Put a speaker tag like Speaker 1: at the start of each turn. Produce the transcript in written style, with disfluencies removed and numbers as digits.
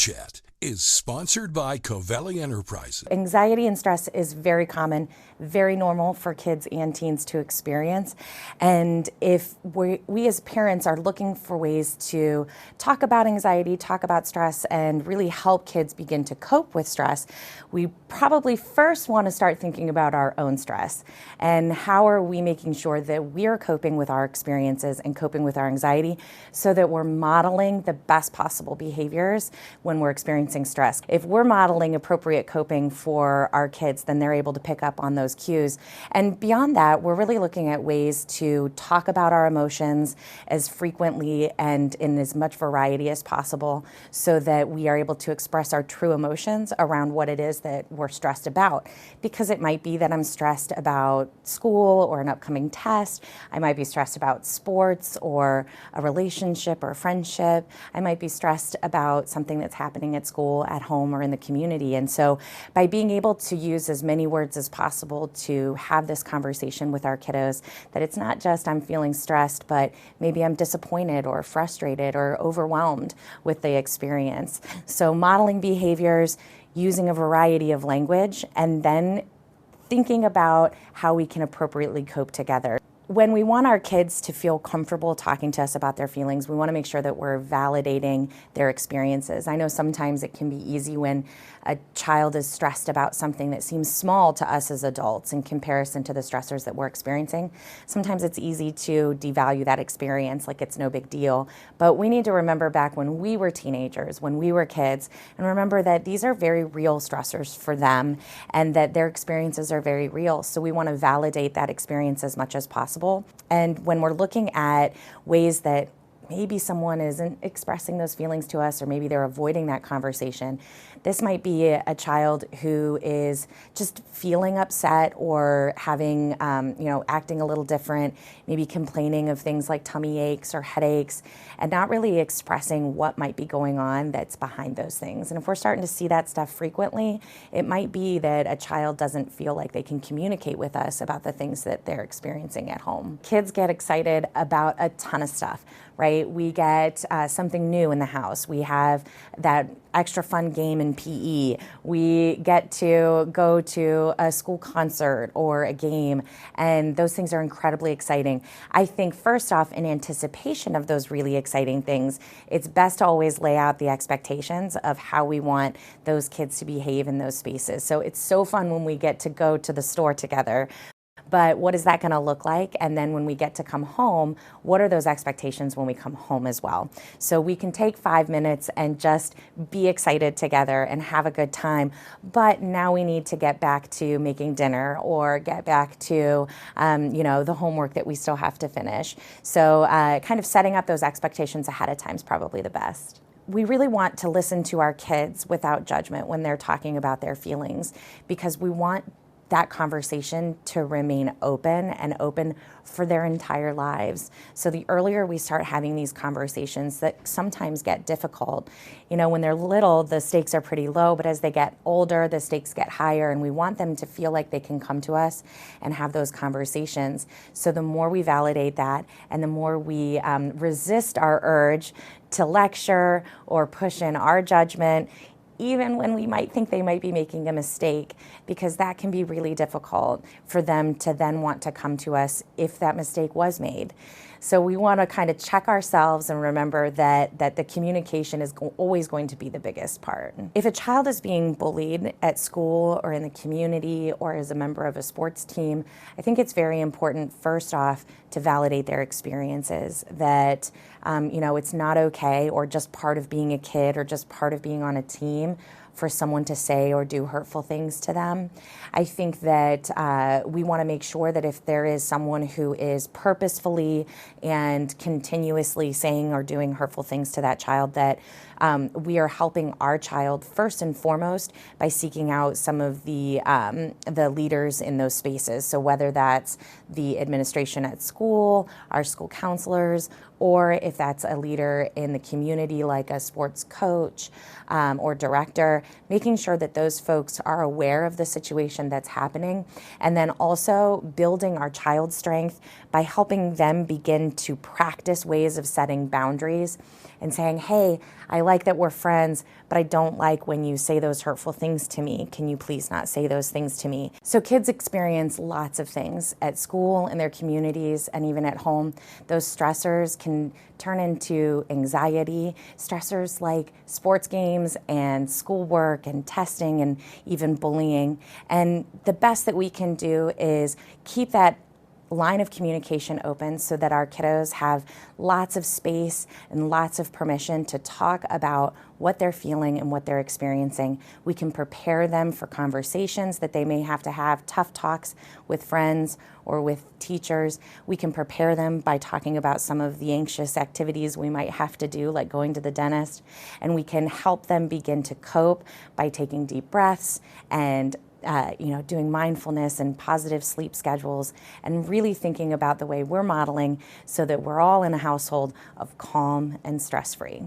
Speaker 1: Chat is sponsored by Covelli Enterprises.
Speaker 2: Anxiety and stress is very common, very normal for kids and teens to experience. And if we as parents are looking for ways to talk about anxiety, talk about stress, and really help kids begin to cope with stress, we probably first want to start thinking about our own stress and how are we making sure that we are coping with our experiences and coping with our anxiety so that we're modeling the best possible behaviors when we're experiencing stress. If we're modeling appropriate coping for our kids, then they're able to pick up on those cues. And beyond that, we're really looking at ways to talk about our emotions as frequently and in as much variety as possible so that we are able to express our true emotions around what it is that we're stressed about. Because it might be that I'm stressed about school or an upcoming test. I might be stressed about sports or a relationship or a friendship. I might be stressed about something that's happening at school, at home, or in the community. And so by being able to use as many words as possible to have this conversation with our kiddos, that it's not just I'm feeling stressed, but maybe I'm disappointed or frustrated or overwhelmed with the experience. So modeling behaviors, using a variety of language, and then thinking about how we can appropriately cope together. When we want our kids to feel comfortable talking to us about their feelings, we want to make sure that we're validating their experiences. I know sometimes it can be easy when a child is stressed about something that seems small to us as adults in comparison to the stressors that we're experiencing. Sometimes it's easy to devalue that experience like it's no big deal. But we need to remember back when we were teenagers, when we were kids, and remember that these are very real stressors for them and that their experiences are very real. So we want to validate that experience as much as possible. And when we're looking at ways that maybe someone isn't expressing those feelings to us or maybe they're avoiding that conversation, this might be a child who is just feeling upset or having, acting a little different, maybe complaining of things like tummy aches or headaches and not really expressing what might be going on that's behind those things. And if we're starting to see that stuff frequently, it might be that a child doesn't feel like they can communicate with us about the things that they're experiencing at home. Kids get excited about a ton of stuff, right? We get something new in the house. We have that extra fun game in PE. We get to go to a school concert or a game, and those things are incredibly exciting. I think first off, in anticipation of those really exciting things, it's best to always lay out the expectations of how we want those kids to behave in those spaces. So it's so fun when we get to go to the store together. But what is that going to look like? And then when we get to come home, what are those expectations when we come home as well? So we can take 5 minutes and just be excited together and have a good time. But now we need to get back to making dinner or get back to, the homework that we still have to finish. So kind of setting up those expectations ahead of time is probably the best. We really want to listen to our kids without judgment when they're talking about their feelings because we want that conversation to remain open and open for their entire lives. So the earlier we start having these conversations that sometimes get difficult, when they're little, the stakes are pretty low, but as they get older, the stakes get higher, and we want them to feel like they can come to us and have those conversations. So the more we validate that and the more we resist our urge to lecture or push in our judgment, even when we might think they might be making a mistake, because that can be really difficult for them to then want to come to us if that mistake was made. So we want to kind of check ourselves and remember that the communication is always going to be the biggest part. If a child is being bullied at school or in the community or as a member of a sports team, I think it's very important, first off, to validate their experiences, that it's not okay or just part of being a kid or just part of being on a team for someone to say or do hurtful things to them. I think that we want to make sure that if there is someone who is purposefully and continuously saying or doing hurtful things to that child, that we are helping our child first and foremost by seeking out some of the leaders in those spaces. So whether that's the administration at school, our school counselors, or if that's a leader in the community like a sports coach or director, making sure that those folks are aware of the situation that's happening, and then also building our child's strength by helping them begin to practice ways of setting boundaries and saying, hey, I like that we're friends, but I don't like when you say those hurtful things to me. Can you please not say those things to me? So kids experience lots of things at school, in their communities, and even at home. Those stressors can turn into anxiety, stressors like sports games and schoolwork and testing and even bullying. And the best that we can do is keep that line of communication open so that our kiddos have lots of space and lots of permission to talk about what they're feeling and what they're experiencing. We can prepare them for conversations that they may have to have, tough talks with friends or with teachers. We can prepare them by talking about some of the anxious activities we might have to do, like going to the dentist. And we can help them begin to cope by taking deep breaths and doing mindfulness and positive sleep schedules, and really thinking about the way we're modeling so that we're all in a household of calm and stress-free.